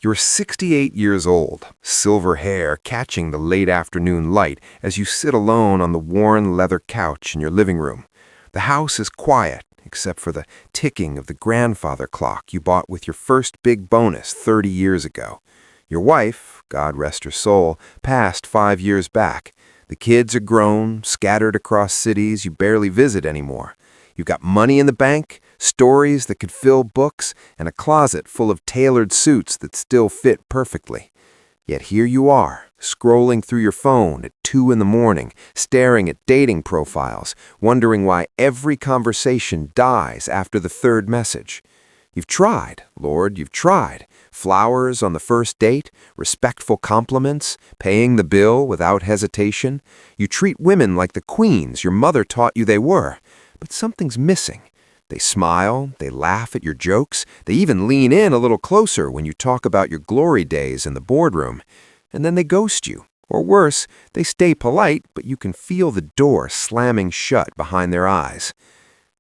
You're 68 years old, silver hair catching the late afternoon light as you sit alone on the worn leather couch in your living room. The house is quiet, except for the ticking of the grandfather clock you bought with your first big bonus 30 years ago. Your wife, God rest her soul, passed 5 years back. The kids are grown, scattered across cities you barely visit anymore. You've got money in the bank, stories that could fill books, and a closet full of tailored suits that still fit perfectly. Yet here you are, scrolling through your phone at 2 in the morning, staring at dating profiles, wondering why every conversation dies after the third message. You've tried, Lord, you've tried. Flowers on the first date, respectful compliments, paying the bill without hesitation. You treat women like the queens your mother taught you they were. But something's missing. They smile, they laugh at your jokes, they even lean in a little closer when you talk about your glory days in the boardroom. And then they ghost you. Or worse, they stay polite, but you can feel the door slamming shut behind their eyes.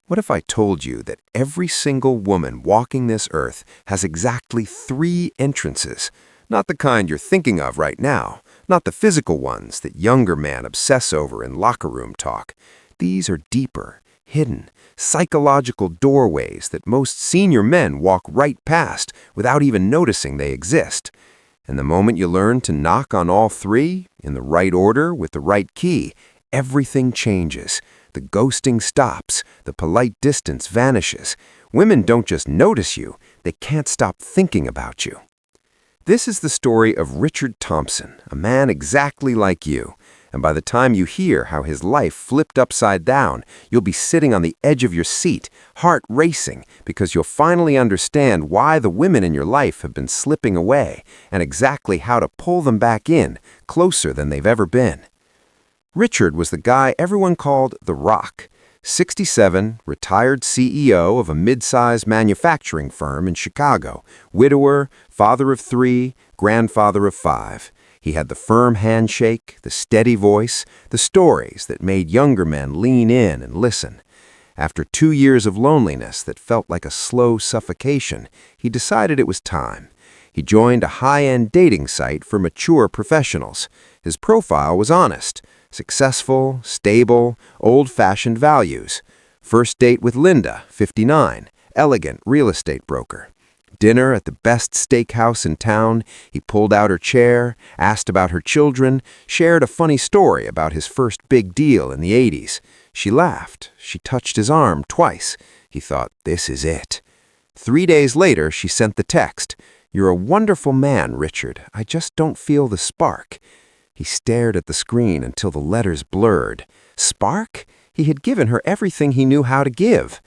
What if I told you that every single woman walking this earth has exactly 3 entrances? Not the kind you're thinking of right now, not the physical ones that younger men obsess over in locker room talk. These are deeper, hidden, psychological doorways that most senior men walk right past without even noticing they exist. And the moment you learn to knock on all 3, in the right order with the right key, everything changes. The ghosting stops, the polite distance vanishes. Women don't just notice you, they can't stop thinking about you. This is the story of Richard Thompson, a man exactly like you. And by the time you hear how his life flipped upside down, you'll be sitting on the edge of your seat, heart racing, because you'll finally understand why the women in your life have been slipping away and exactly how to pull them back in, closer than they've ever been. Richard was the guy everyone called The Rock, 67, retired CEO of a mid-sized manufacturing firm in Chicago, widower, father of 3, grandfather of 5. He had the firm handshake, the steady voice, the stories that made younger men lean in and listen. After 2 years of loneliness that felt like a slow suffocation, he decided it was time. He joined a high-end dating site for mature professionals. His profile was honest, successful, stable, old-fashioned values. First date with Linda, 59, elegant real estate broker. Dinner at the best steakhouse in town, he pulled out her chair, asked about her children, shared a funny story about his first big deal in the 80s. She laughed. She touched his arm twice. He thought, this is it. 3 days later, she sent the text, "You're a wonderful man, Richard. I just don't feel the spark." He stared at the screen until the letters blurred. Spark? He had given her everything he knew how to give.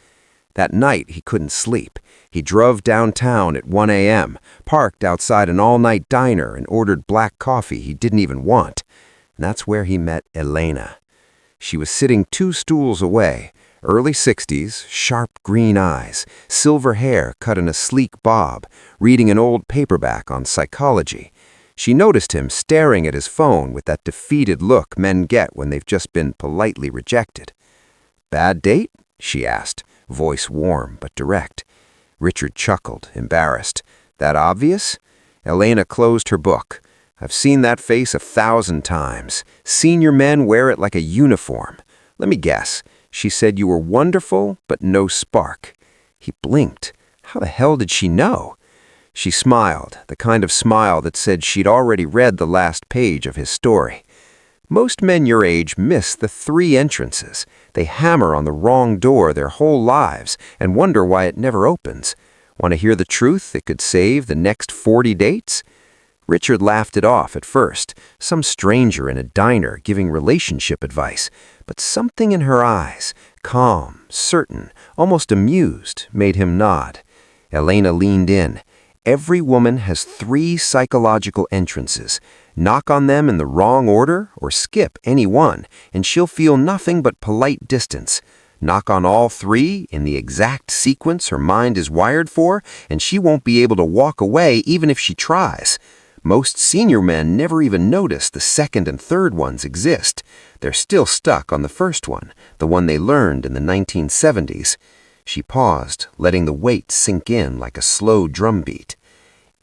That night, he couldn't sleep. He drove downtown at 1 a.m., parked outside an all-night diner and ordered black coffee he didn't even want. And that's where he met Elena. She was sitting 2 stools away, early 60s, sharp green eyes, silver hair cut in a sleek bob, reading an old paperback on psychology. She noticed him staring at his phone with that defeated look men get when they've just been politely rejected. "Bad date?" she asked, voice warm but direct. Richard chuckled, embarrassed. "That obvious?" Elena closed her book. "I've seen that face 1,000 times. Senior men wear it like a uniform. Let me guess. She said you were wonderful, but no spark." He blinked. How the hell did she know? She smiled, the kind of smile that said she'd already read the last page of his story. Most men your age miss the 3 entrances. They hammer on the wrong door their whole lives and wonder why it never opens. Want to hear the truth that could save the next 40 dates? Richard laughed it off at first, some stranger in a diner giving relationship advice. But something in her eyes, calm, certain, almost amused, made him nod. Elena leaned in. Every woman has 3 psychological entrances. Knock on them in the wrong order or skip any one, and she'll feel nothing but polite distance. Knock on all 3 in the exact sequence her mind is wired for, and she won't be able to walk away even if she tries. Most senior men never even notice the second and third ones exist. They're still stuck on the first one, the one they learned in the 1970s. She paused, letting the weight sink in like a slow drumbeat.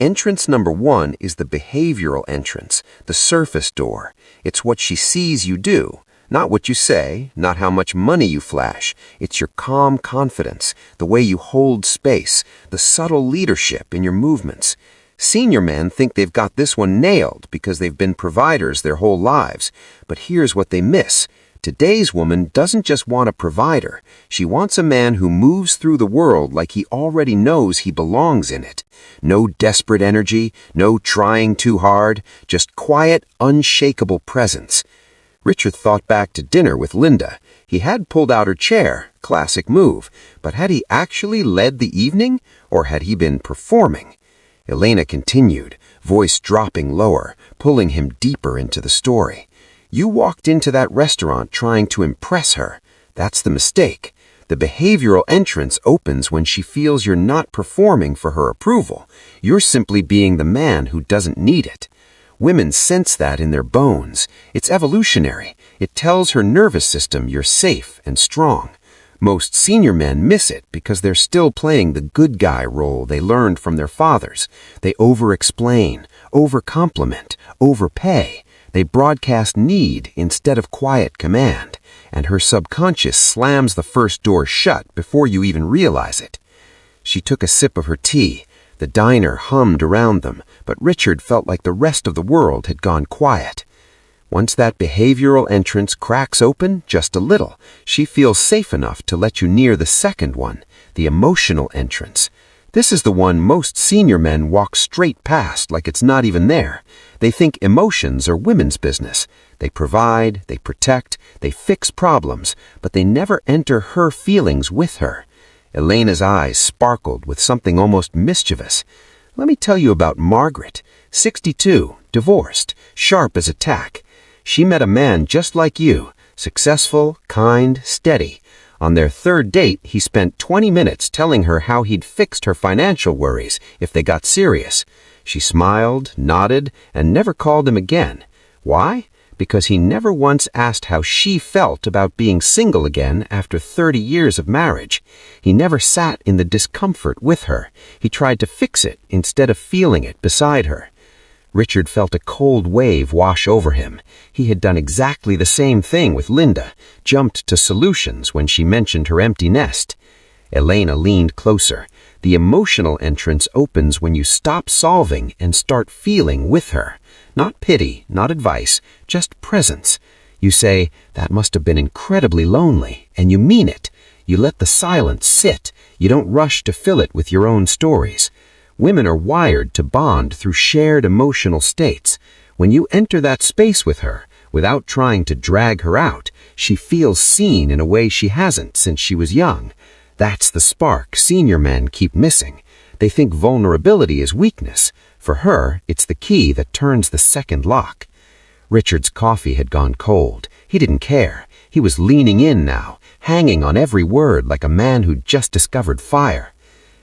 Entrance number one is the behavioral entrance, the surface door. It's what she sees you do. Not what you say, not how much money you flash. It's your calm confidence, the way you hold space, the subtle leadership in your movements. Senior men think they've got this one nailed because they've been providers their whole lives. But here's what they miss. Today's woman doesn't just want a provider. She wants a man who moves through the world like he already knows he belongs in it. No desperate energy, no trying too hard, just quiet, unshakable presence. Richard thought back to dinner with Linda. He had pulled out her chair, classic move, but had he actually led the evening, or had he been performing? Elena continued, voice dropping lower, pulling him deeper into the story. You walked into that restaurant trying to impress her. That's the mistake. The behavioral entrance opens when she feels you're not performing for her approval. You're simply being the man who doesn't need it. Women sense that in their bones. It's evolutionary. It tells her nervous system you're safe and strong. Most senior men miss it because they're still playing the good guy role they learned from their fathers. They over-explain, over-compliment, overpay. They broadcast need instead of quiet command. And her subconscious slams the first door shut before you even realize it. She took a sip of her tea. The diner hummed around them, but Richard felt like the rest of the world had gone quiet. Once that behavioral entrance cracks open just a little, she feels safe enough to let you near the second one, the emotional entrance. This is the one most senior men walk straight past like it's not even there. They think emotions are women's business. They provide, they protect, they fix problems, but they never enter her feelings with her. Elena's eyes sparkled with something almost mischievous. Let me tell you about Margaret, 62, divorced, sharp as a tack. She met a man just like you, successful, kind, steady. On their third date, he spent 20 minutes telling her how he'd fixed her financial worries if they got serious. She smiled, nodded, and never called him again. Why? Because he never once asked how she felt about being single again after 30 years of marriage. He never sat in the discomfort with her. He tried to fix it instead of feeling it beside her. Richard felt a cold wave wash over him. He had done exactly the same thing with Linda, jumped to solutions when she mentioned her empty nest. Elena leaned closer. The emotional entrance opens when you stop solving and start feeling with her. Not pity, not advice, just presence. You say, that must have been incredibly lonely, and you mean it. You let the silence sit. You don't rush to fill it with your own stories. Women are wired to bond through shared emotional states. When you enter that space with her, without trying to drag her out, she feels seen in a way she hasn't since she was young. That's the spark senior men keep missing. They think vulnerability is weakness. For her, it's the key that turns the second lock. Richard's coffee had gone cold. He didn't care. He was leaning in now, hanging on every word like a man who'd just discovered fire.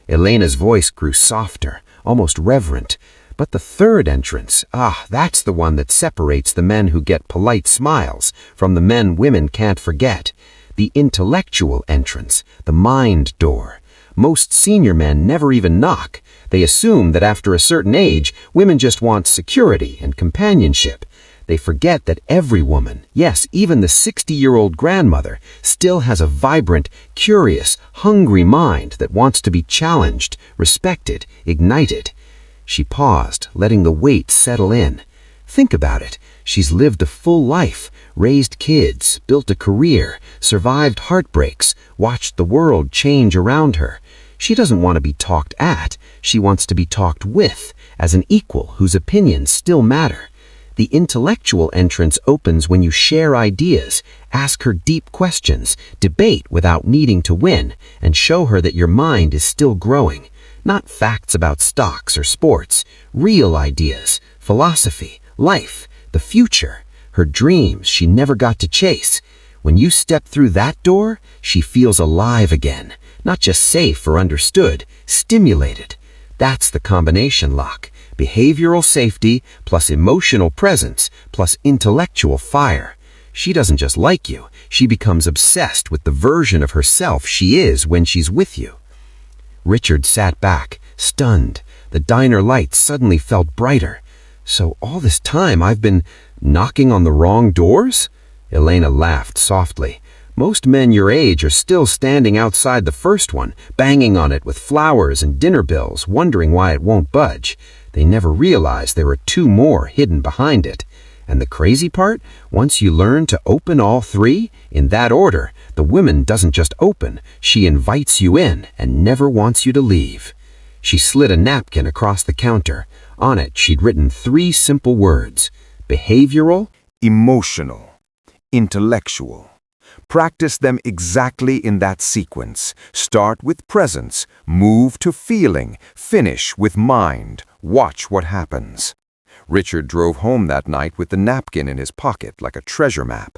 Elena's voice grew softer, almost reverent. But the third entrance, that's the one that separates the men who get polite smiles from the men women can't forget. The intellectual entrance, the mind door. Most senior men never even knock. They assume that after a certain age, women just want security and companionship. They forget that every woman, yes, even the 60-year-old grandmother, still has a vibrant, curious, hungry mind that wants to be challenged, respected, ignited. She paused, letting the weight settle in. Think about it. She's lived a full life, raised kids, built a career, survived heartbreaks, watched the world change around her. She doesn't want to be talked at. She wants to be talked with, as an equal whose opinions still matter. The intellectual entrance opens when you share ideas, ask her deep questions, debate without needing to win, and show her that your mind is still growing. Not facts about stocks or sports, real ideas, philosophy, life, the future, her dreams she never got to chase. When you step through that door, she feels alive again, not just safe or understood, stimulated. That's the combination lock. Behavioral safety plus emotional presence plus intellectual fire. She doesn't just like you, she becomes obsessed with the version of herself she is when she's with you. Richard sat back, stunned. The diner lights suddenly felt brighter. So all this time I've been knocking on the wrong doors? Elena laughed softly. Most men your age are still standing outside the first one, banging on it with flowers and dinner bills, wondering why it won't budge. They never realize there are two more hidden behind it. And the crazy part, once you learn to open all three, in that order, the woman doesn't just open, she invites you in and never wants you to leave. She slid a napkin across the counter. On it, she'd written 3 simple words: behavioral, Emotional, intellectual. Practice them exactly in that sequence. Start with presence, move to feeling, finish with mind. Watch what happens. Richard drove home that night with the napkin in his pocket like a treasure map.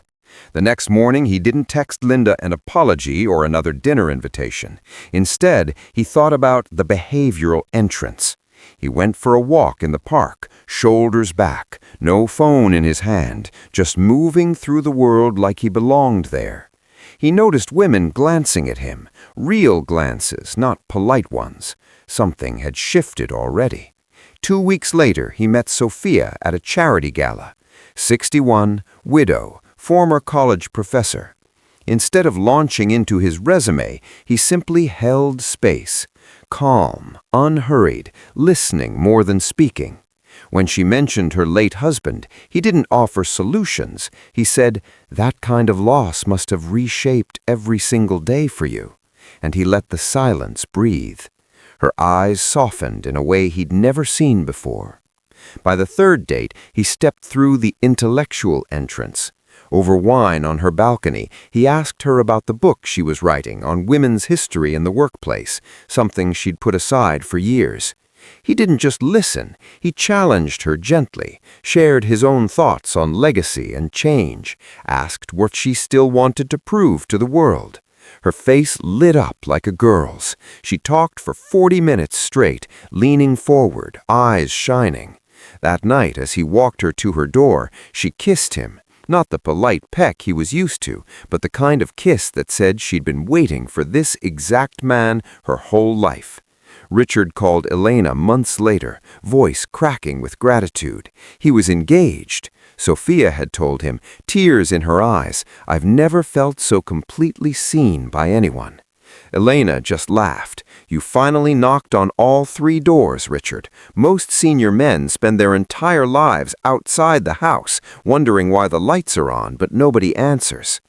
The next morning, he didn't text Linda an apology or another dinner invitation. Instead, he thought about the behavioral entrance. He went for a walk in the park, shoulders back, no phone in his hand, just moving through the world like he belonged there. He noticed women glancing at him, real glances, not polite ones. Something had shifted already. 2 weeks later, he met Sophia at a charity gala. 61, widow, former college professor. Instead of launching into his resume, he simply held space, calm, unhurried, listening more than speaking. When she mentioned her late husband, he didn't offer solutions. He said, "That kind of loss must have reshaped every single day for you." And he let the silence breathe. Her eyes softened in a way he'd never seen before. By the 3rd date, he stepped through the intellectual entrance. Over wine on her balcony, he asked her about the book she was writing on women's history in the workplace, something she'd put aside for years. He didn't just listen, he challenged her gently, shared his own thoughts on legacy and change, asked what she still wanted to prove to the world. Her face lit up like a girl's. She talked for 40 minutes straight, leaning forward, eyes shining. That night, as he walked her to her door, she kissed him. Not the polite peck he was used to, but the kind of kiss that said she'd been waiting for this exact man her whole life. Richard called Elena months later, voice cracking with gratitude. He was engaged. Sophia had told him, tears in her eyes, "I've never felt so completely seen by anyone." Elena just laughed. "You finally knocked on all 3 doors, Richard. Most senior men spend their entire lives outside the house, wondering why the lights are on, but nobody answers.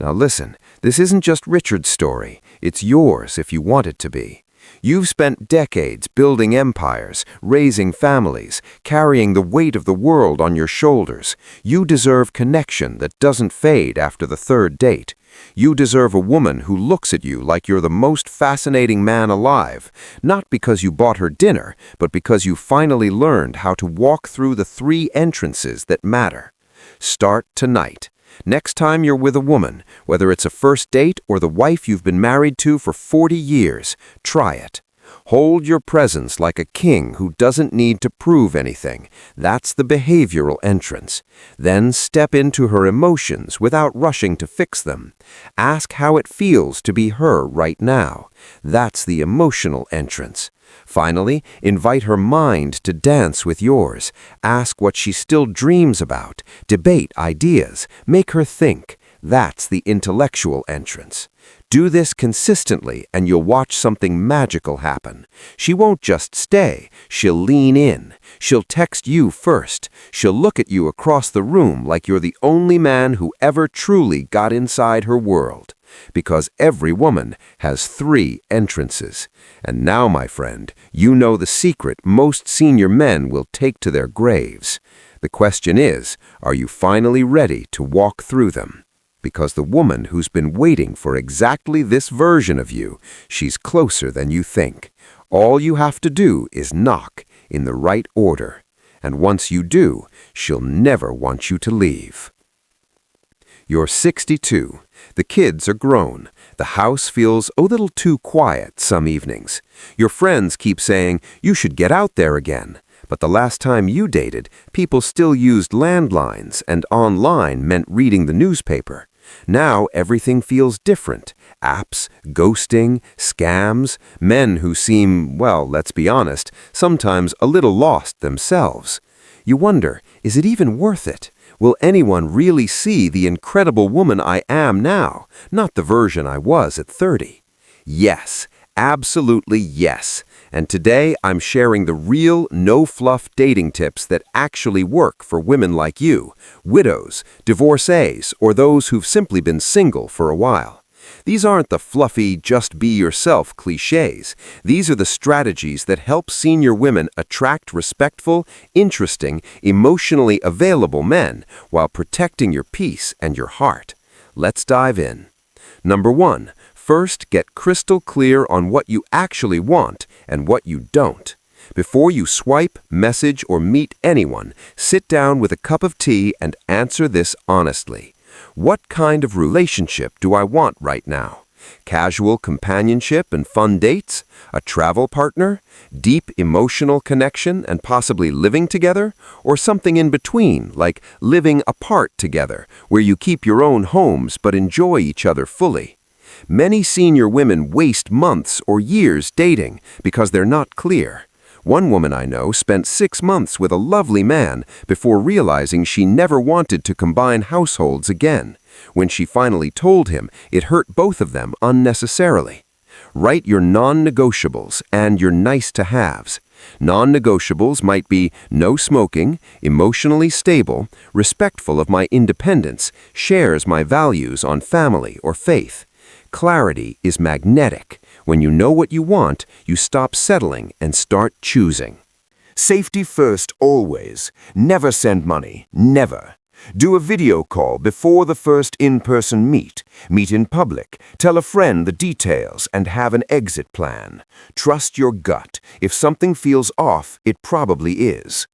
Now listen, this isn't just Richard's story. It's yours if you want it to be. You've spent decades building empires, raising families, carrying the weight of the world on your shoulders. You deserve connection that doesn't fade after the 3rd date. You deserve a woman who looks at you like you're the most fascinating man alive, not because you bought her dinner, but because you finally learned how to walk through the 3 entrances that matter. Start tonight. Next time you're with a woman, whether it's a first date or the wife you've been married to for 40 years, try it. Hold your presence like a king who doesn't need to prove anything. That's the behavioral entrance. Then step into her emotions without rushing to fix them. Ask how it feels to be her right now. That's the emotional entrance. Finally, invite her mind to dance with yours. Ask what she still dreams about. Debate ideas. Make her think. That's the intellectual entrance. Do this consistently and you'll watch something magical happen. She won't just stay. She'll lean in. She'll text you first. She'll look at you across the room like you're the only man who ever truly got inside her world. Because every woman has 3 entrances. And now, my friend, you know the secret most senior men will take to their graves. The question is, are you finally ready to walk through them? Because the woman who's been waiting for exactly this version of you, she's closer than you think. All you have to do is knock in the right order. And once you do, she'll never want you to leave. You're 62. The kids are grown. The house feels a little too quiet some evenings. Your friends keep saying, you should get out there again. But the last time you dated, people still used landlines, and online meant reading the newspaper. Now everything feels different. Apps, ghosting, scams, men who seem, well, let's be honest, sometimes a little lost themselves. You wonder, is it even worth it? Will anyone really see the incredible woman I am now, not the version I was at 30? Yes, absolutely yes. And today I'm sharing the real, no-fluff dating tips that actually work for women like you, widows, divorcees, or those who've simply been single for a while. These aren't the fluffy, just be yourself cliches. These are the strategies that help senior women attract respectful, interesting, emotionally available men while protecting your peace and your heart. Let's dive in. Number 1. First, get crystal clear on what you actually want and what you don't. Before you swipe, message, or meet anyone, sit down with a cup of tea and answer this honestly. What kind of relationship do I want right now? Casual companionship and fun dates? A travel partner? Deep emotional connection and possibly living together? Or something in between, like living apart together, where you keep your own homes but enjoy each other fully? Many senior women waste months or years dating because they're not clear. One woman I know spent 6 months with a lovely man before realizing she never wanted to combine households again. When she finally told him, it hurt both of them unnecessarily. Write your non-negotiables and your nice-to-haves. Non-negotiables might be no smoking, emotionally stable, respectful of my independence, shares my values on family or faith. Clarity is magnetic. When you know what you want, you stop settling and start choosing. Safety first always. Never send money. Never. Do a video call before the first in-person meet. Meet in public. Tell a friend the details and have an exit plan. Trust your gut. If something feels off, it probably is.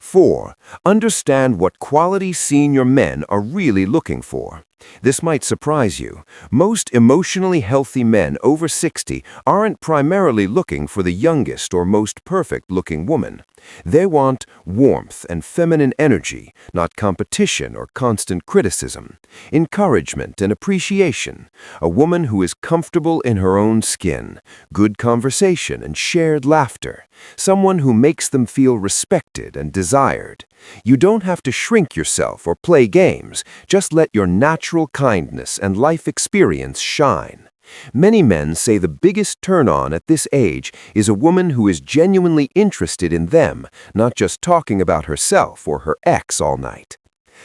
4. Understand what quality senior men are really looking for. This might surprise you. Most emotionally healthy men over 60 aren't primarily looking for the youngest or most perfect-looking woman. They want warmth and feminine energy, not competition or constant criticism. Encouragement and appreciation. A woman who is comfortable in her own skin. Good conversation and shared laughter. Someone who makes them feel respected and desired. You don't have to shrink yourself or play games. Just let your natural kindness and life experience shine. Many men say the biggest turn-on at this age is a woman who is genuinely interested in them, not just talking about herself or her ex all night.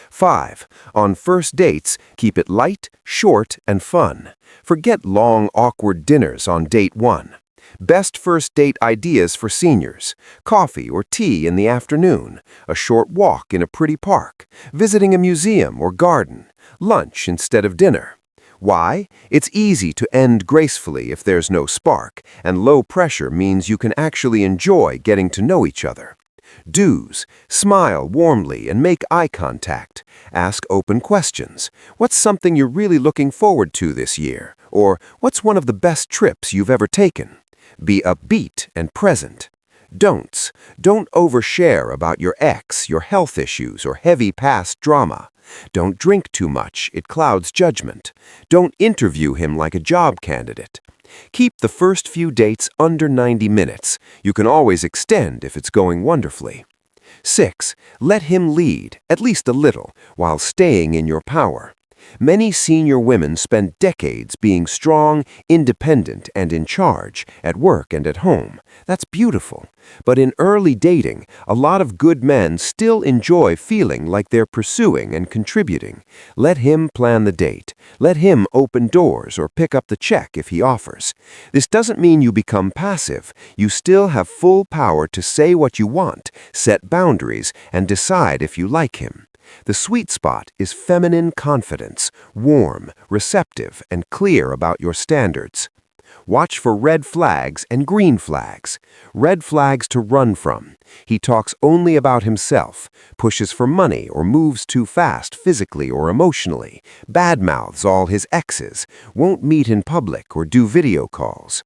5. On first dates, keep it light, short, and fun. Forget long, awkward dinners on date 1. Best first date ideas for seniors: coffee or tea in the afternoon, a short walk in a pretty park, visiting a museum or garden, lunch instead of dinner. Why? It's easy to end gracefully if there's no spark, and low pressure means you can actually enjoy getting to know each other. Do's: smile warmly and make eye contact. Ask open questions. What's something you're really looking forward to this year? Or what's one of the best trips you've ever taken? Be upbeat and present. Don'ts: don't overshare about your ex, your health issues, or heavy past drama. Don't drink too much, it clouds judgment. Don't interview him like a job candidate. Keep the first few dates under 90 minutes. You can always extend if it's going wonderfully. 6. Let him lead, at least a little, while staying in your power. Many senior women spend decades being strong, independent, and in charge, at work and at home. That's beautiful. But in early dating, a lot of good men still enjoy feeling like they're pursuing and contributing. Let him plan the date. Let him open doors or pick up the check if he offers. This doesn't mean you become passive. You still have full power to say what you want, set boundaries, and decide if you like him. The sweet spot is feminine confidence, warm, receptive, and clear about your standards. Watch for red flags and green flags. Red flags to run from. He talks only about himself, pushes for money or moves too fast physically or emotionally, badmouths all his exes, won't meet in public or do video calls.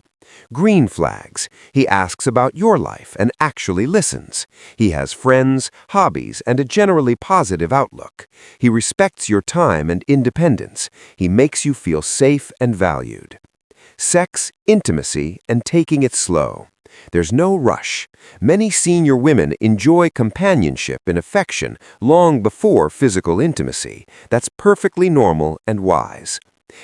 Green flags. He asks about your life and actually listens. He has friends, hobbies, and a generally positive outlook. He respects your time and independence. He makes you feel safe and valued. Sex, intimacy, and taking it slow. There's no rush. Many senior women enjoy companionship and affection long before physical intimacy. That's perfectly normal and wise.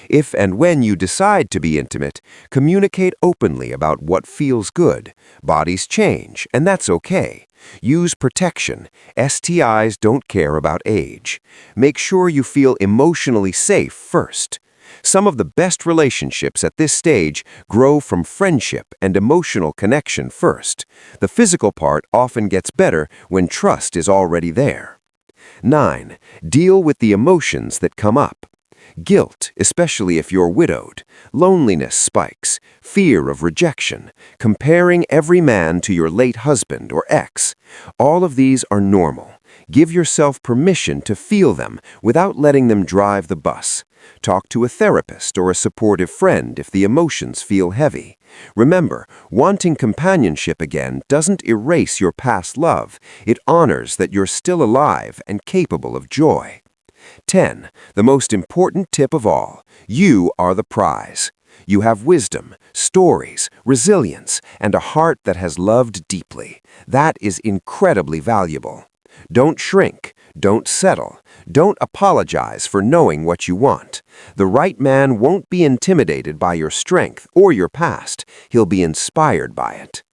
If and when you decide to be intimate, communicate openly about what feels good. Bodies change, and that's okay. Use protection. STIs don't care about age. Make sure you feel emotionally safe first. Some of the best relationships at this stage grow from friendship and emotional connection first. The physical part often gets better when trust is already there. 9. Deal with the emotions that come up. Guilt, especially if you're widowed. Loneliness spikes. Fear of rejection. Comparing every man to your late husband or ex. All of these are normal. Give yourself permission to feel them without letting them drive the bus. Talk to a therapist or a supportive friend if the emotions feel heavy. Remember, wanting companionship again doesn't erase your past love. It honors that you're still alive and capable of joy. 10. The most important tip of all. You are the prize. You have wisdom, stories, resilience, and a heart that has loved deeply. That is incredibly valuable. Don't shrink. Don't settle. Don't apologize for knowing what you want. The right man won't be intimidated by your strength or your past. He'll be inspired by it.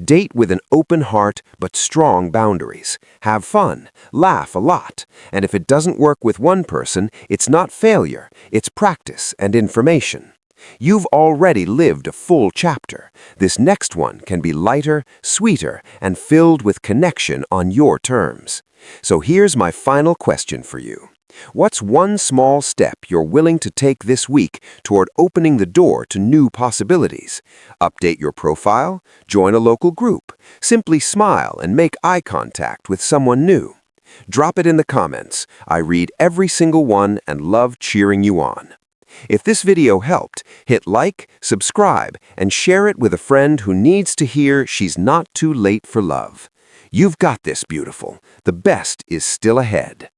Date with an open heart but strong boundaries. Have fun. Laugh a lot. And if it doesn't work with one person, it's not failure. It's practice and information. You've already lived a full chapter. This next one can be lighter, sweeter, and filled with connection on your terms. So here's my final question for you. What's one small step you're willing to take this week toward opening the door to new possibilities? Update your profile, join a local group, simply smile and make eye contact with someone new. Drop it in the comments. I read every single one and love cheering you on. If this video helped, hit like, subscribe, and share it with a friend who needs to hear she's not too late for love. You've got this, beautiful. The best is still ahead.